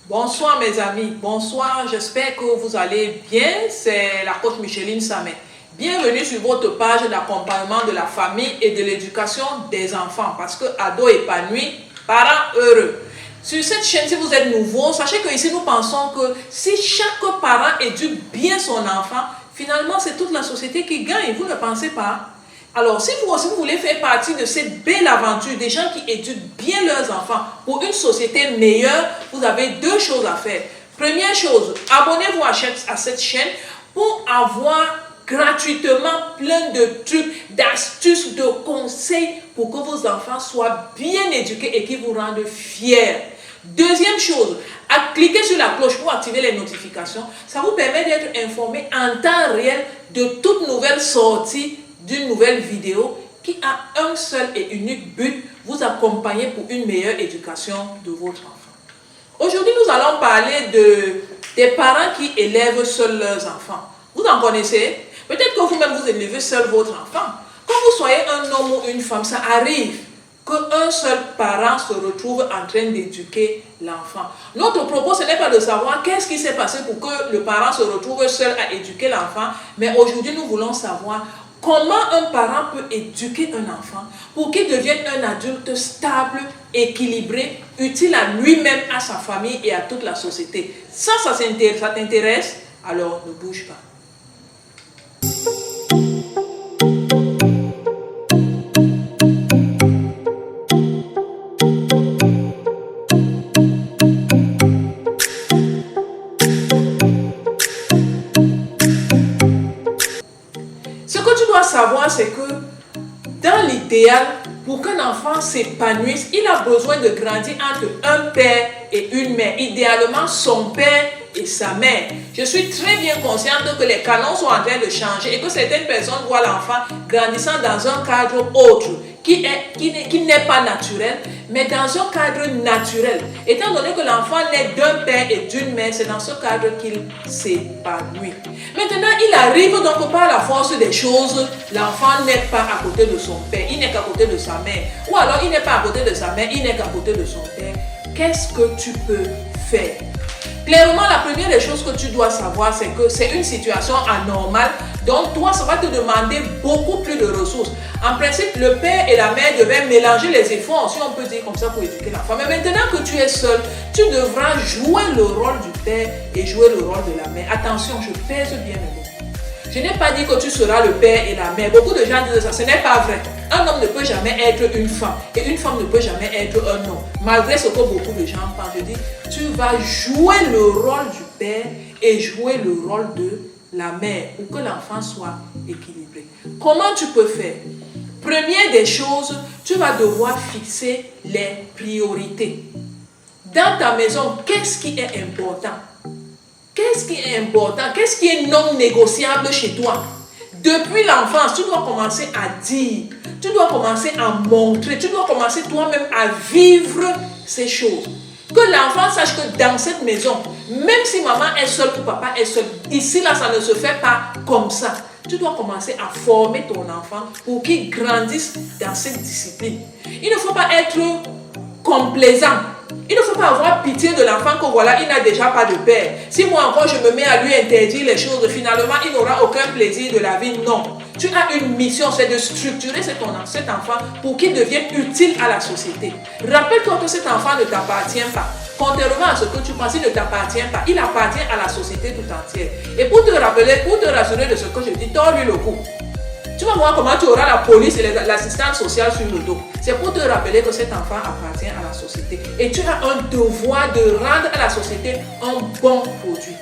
Bonsoir mes amis, bonsoir, j'espère que vous allez bien, c'est la coach Micheline Samet. Bienvenue sur votre page d'accompagnement de la famille et de l'éducation des enfants parce que ados épanouis, parents heureux. Sur cette chaîne, si vous êtes nouveau, sachez que ici nous pensons que si chaque parent éduque bien son enfant, finalement c'est toute la société qui gagne, vous ne pensez pas? Alors, si vous aussi vous voulez faire partie de cette belle aventure, des gens qui éduquent bien leurs enfants pour une société meilleure, vous avez deux choses à faire. Première chose, abonnez-vous à cette chaîne pour avoir gratuitement plein de trucs, d'astuces, de conseils pour que vos enfants soient bien éduqués et qu'ils vous rendent fiers. Deuxième chose, cliquez sur la cloche pour activer les notifications. Ça vous permet d'être informé en temps réel de toute nouvelle sortie d'une nouvelle vidéo qui a un seul et unique but, vous accompagner pour une meilleure éducation de votre enfant. Aujourd'hui, nous allons parler des parents qui élèvent seuls leurs enfants. Vous en connaissez? Peut-être que vous-même vous élevez seul votre enfant. Quand vous soyez un homme ou une femme, ça arrive qu'un seul parent se retrouve en train d'éduquer l'enfant. Notre propos, ce n'est pas de savoir qu'est-ce qui s'est passé pour que le parent se retrouve seul à éduquer l'enfant, mais aujourd'hui, nous voulons savoir comment un parent peut éduquer un enfant pour qu'il devienne un adulte stable, équilibré, utile à lui-même, à sa famille et à toute la société. Ça t'intéresse? Alors ne bouge pas. Savoir, c'est que dans l'idéal, pour qu'un enfant s'épanouisse, il a besoin de grandir entre un père et une mère, idéalement son père et sa mère. Je suis très bien consciente que les canons sont en train de changer et que certaines personnes voient l'enfant grandissant dans un cadre autre qui n'est pas naturel, mais dans un cadre naturel. Étant donné que l'enfant naît d'un père et d'une mère, c'est dans ce cadre qu'il s'épanouit. Maintenant, il arrive donc par la force des choses, l'enfant n'est pas à côté de son père, il n'est qu'à côté de sa mère. Ou alors, il n'est pas à côté de sa mère, il n'est qu'à côté de son père. Qu'est-ce que tu peux faire? Clairement, la première des choses que tu dois savoir, c'est que c'est une situation anormale. Donc, toi, ça va te demander beaucoup plus de ressources. En principe, le père et la mère devaient mélanger les efforts, si on peut dire comme ça, pour éduquer l'enfant. Mais maintenant que tu es seul, tu devras jouer le rôle du père et jouer le rôle de la mère. Attention, je pèse bien mes mots. Je n'ai pas dit que tu seras le père et la mère. Beaucoup de gens disent ça. Ce n'est pas vrai. Un homme ne peut jamais être une femme. Et une femme ne peut jamais être un homme. Malgré ce que beaucoup de gens pensent, je dis, tu vas jouer le rôle du père et jouer le rôle de la mère pour que l'enfant soit équilibré. Comment tu peux faire? Première des choses, tu vas devoir fixer les priorités. Dans ta maison, qu'est-ce qui est important? Qu'est-ce qui est important? Qu'est-ce qui est non négociable chez toi? Depuis l'enfance, tu dois commencer à dire, tu dois commencer à montrer, tu dois commencer toi-même à vivre ces choses. Que l'enfant sache que dans cette maison, même si maman est seule ou papa est seul, ici là, ça ne se fait pas comme ça. Tu dois commencer à former ton enfant pour qu'il grandisse dans cette discipline. Il ne faut pas être complaisant. Il ne faut pas avoir pitié de l'enfant que voilà, il n'a déjà pas de père. Si moi encore je me mets à lui interdire les choses, finalement il n'aura aucun plaisir de la vie. Non. Tu as une mission, c'est de structurer cet enfant pour qu'il devienne utile à la société. Rappelle-toi que cet enfant ne t'appartient pas. Contrairement à ce que tu penses, il ne t'appartient pas. Il appartient à la société tout entière. Et pour te rappeler, pour te rassurer de ce que je dis, tords-lui le cou. Tu vas voir comment tu auras la police et l'assistance sociale sur le dos. C'est pour te rappeler que cet enfant appartient à la société. Et tu as un devoir de rendre à la société un bon produit.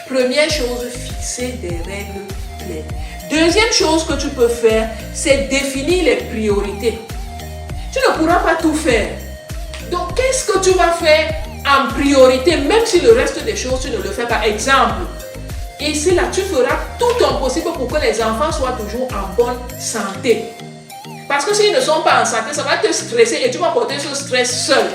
Première chose, fixer des règles claires. Deuxième chose que tu peux faire, c'est définir les priorités. Tu ne pourras pas tout faire. Donc, qu'est-ce que tu vas faire en priorité, même si le reste des choses, tu ne le fais pas? Exemple. Ici, là, tu feras tout ton possible pour que les enfants soient toujours en bonne santé. Parce que s'ils ne sont pas en santé, ça va te stresser et tu vas porter ce stress seul.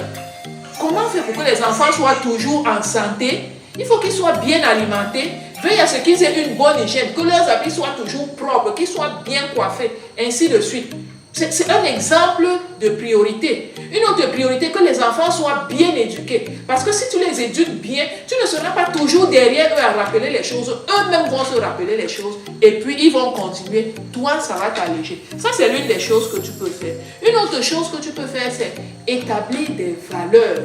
Comment faire pour que les enfants soient toujours en santé? Il faut qu'ils soient bien alimentés. Veille à ce qu'ils aient une bonne hygiène, que leurs habits soient toujours propres, qu'ils soient bien coiffés, ainsi de suite. C'est un exemple de priorité. Une autre priorité, que les enfants soient bien éduqués. Parce que si tu les éduques bien, tu ne seras pas toujours derrière eux à rappeler les choses. Eux-mêmes vont se rappeler les choses et puis ils vont continuer. Toi, ça va t'alléger. Ça, c'est l'une des choses que tu peux faire. Une autre chose que tu peux faire, c'est établir des valeurs.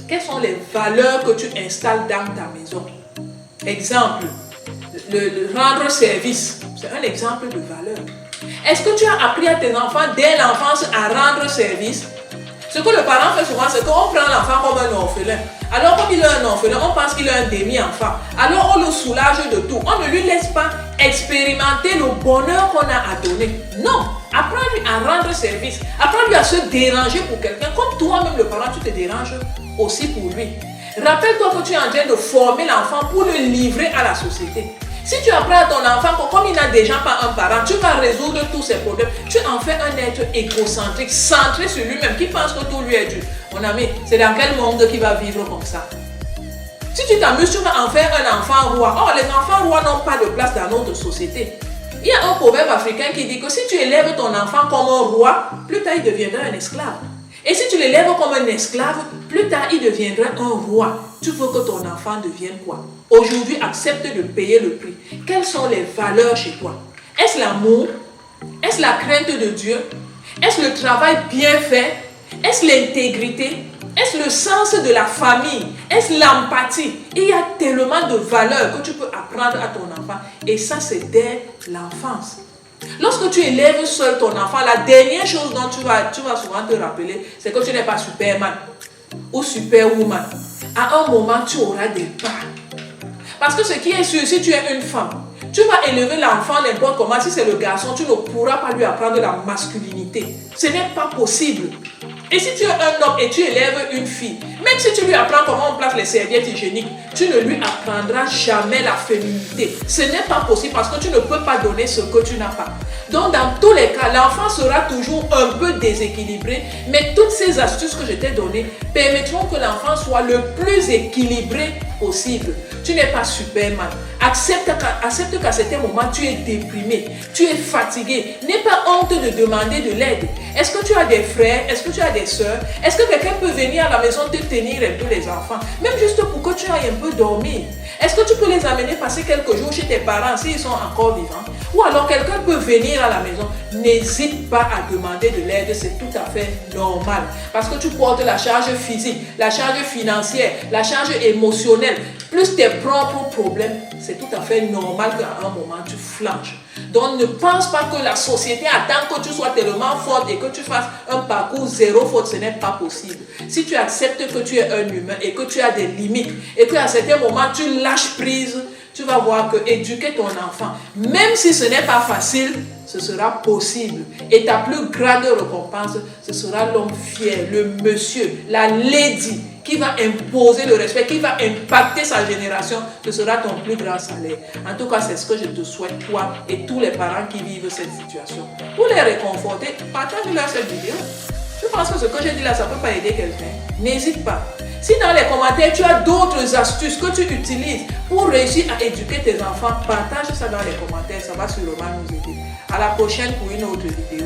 Quelles sont les valeurs que tu installes dans ta maison? Exemple, le rendre service. C'est un exemple de valeur. Est-ce que tu as appris à tes enfants dès l'enfance à rendre service? Ce que le parent fait souvent, c'est qu'on prend l'enfant comme un orphelin. Alors, comme il est un orphelin, on pense qu'il est un demi-enfant. Alors, on le soulage de tout. On ne lui laisse pas expérimenter le bonheur qu'on a à donner. Non, apprends-lui à rendre service. Apprends-lui à se déranger pour quelqu'un. Comme toi-même, le parent, tu te déranges aussi pour lui. Rappelle-toi que tu es en train de former l'enfant pour le livrer à la société. Si tu apprends à ton enfant que comme il n'a déjà pas un parent, tu vas résoudre tous ses problèmes. Tu en fais un être égocentrique, centré sur lui-même, qui pense que tout lui est dû. Mon ami, c'est dans quel monde qui va vivre comme ça? Si tu t'amuses, tu vas en faire un enfant roi. Or, les enfants rois n'ont pas de place dans notre société. Il y a un proverbe africain qui dit que si tu élèves ton enfant comme un roi, plus tard il deviendra un esclave. Et si tu l'élèves comme un esclave, plus tard il deviendra un roi. Tu veux que ton enfant devienne quoi? Aujourd'hui, accepte de payer le prix. Quelles sont les valeurs chez toi? Est-ce l'amour? Est-ce la crainte de Dieu? Est-ce le travail bien fait? Est-ce l'intégrité? Est-ce le sens de la famille? Est-ce l'empathie? Il y a tellement de valeurs que tu peux apprendre à ton enfant. Et ça, c'est dès l'enfance. Lorsque tu élèves seul ton enfant, la dernière chose dont tu vas souvent te rappeler, c'est que tu n'es pas Superman ou Superwoman. À un moment, tu auras des pas. Parce que ce qui est sûr, si tu es une femme, tu vas élever l'enfant n'importe comment. Si c'est le garçon, tu ne pourras pas lui apprendre la masculinité. Ce n'est pas possible. Et si tu es un homme et tu élèves une fille, même si tu lui apprends comment on place les serviettes hygiéniques, tu ne lui apprendras jamais la féminité. Ce n'est pas possible parce que tu ne peux pas donner ce que tu n'as pas. Donc dans tous les cas, l'enfant sera toujours un peu déséquilibré, mais toutes ces astuces que je t'ai données permettront que l'enfant soit le plus équilibré possible. Tu n'es pas Superman. Accepte qu'à certains moments, tu es déprimé, tu es fatigué. N'aie pas honte de demander de l'aide. Est-ce que tu as des frères? Est-ce que tu as des sœurs? Est-ce que quelqu'un peut venir à la maison te tenir un peu les enfants? Même juste pour que tu ailles un peu dormir. Est-ce que tu peux les amener passer quelques jours chez tes parents s'ils sont encore vivants? Ou alors quelqu'un peut venir à la maison. N'hésite pas à demander de l'aide, c'est tout à fait normal. Parce que tu portes la charge physique, la charge financière, la charge émotionnelle, plus tes propres problèmes. C'est tout à fait normal qu'à un moment tu flanches. Donc ne pense pas que la société attend que tu sois tellement forte et que tu fasses un parcours zéro faute. Ce n'est pas possible. Si tu acceptes que tu es un humain et que tu as des limites et qu'à certains moments tu lâches prise, tu vas voir que éduquer ton enfant, même si ce n'est pas facile, ce sera possible. Et ta plus grande récompense, ce sera l'homme fier, le monsieur, la lady qui va imposer le respect, qui va impacter sa génération. Ce sera ton plus grand salaire. En tout cas, c'est ce que je te souhaite, toi et tous les parents qui vivent cette situation. Pour les réconforter, partage-leur cette vidéo. Je pense que ce que j'ai dit là, ça ne peut pas aider quelqu'un. N'hésite pas. Si dans les commentaires, tu as d'autres astuces que tu utilises pour réussir à éduquer tes enfants, partage ça dans les commentaires. Ça va sûrement nous aider. À la prochaine pour une autre vidéo.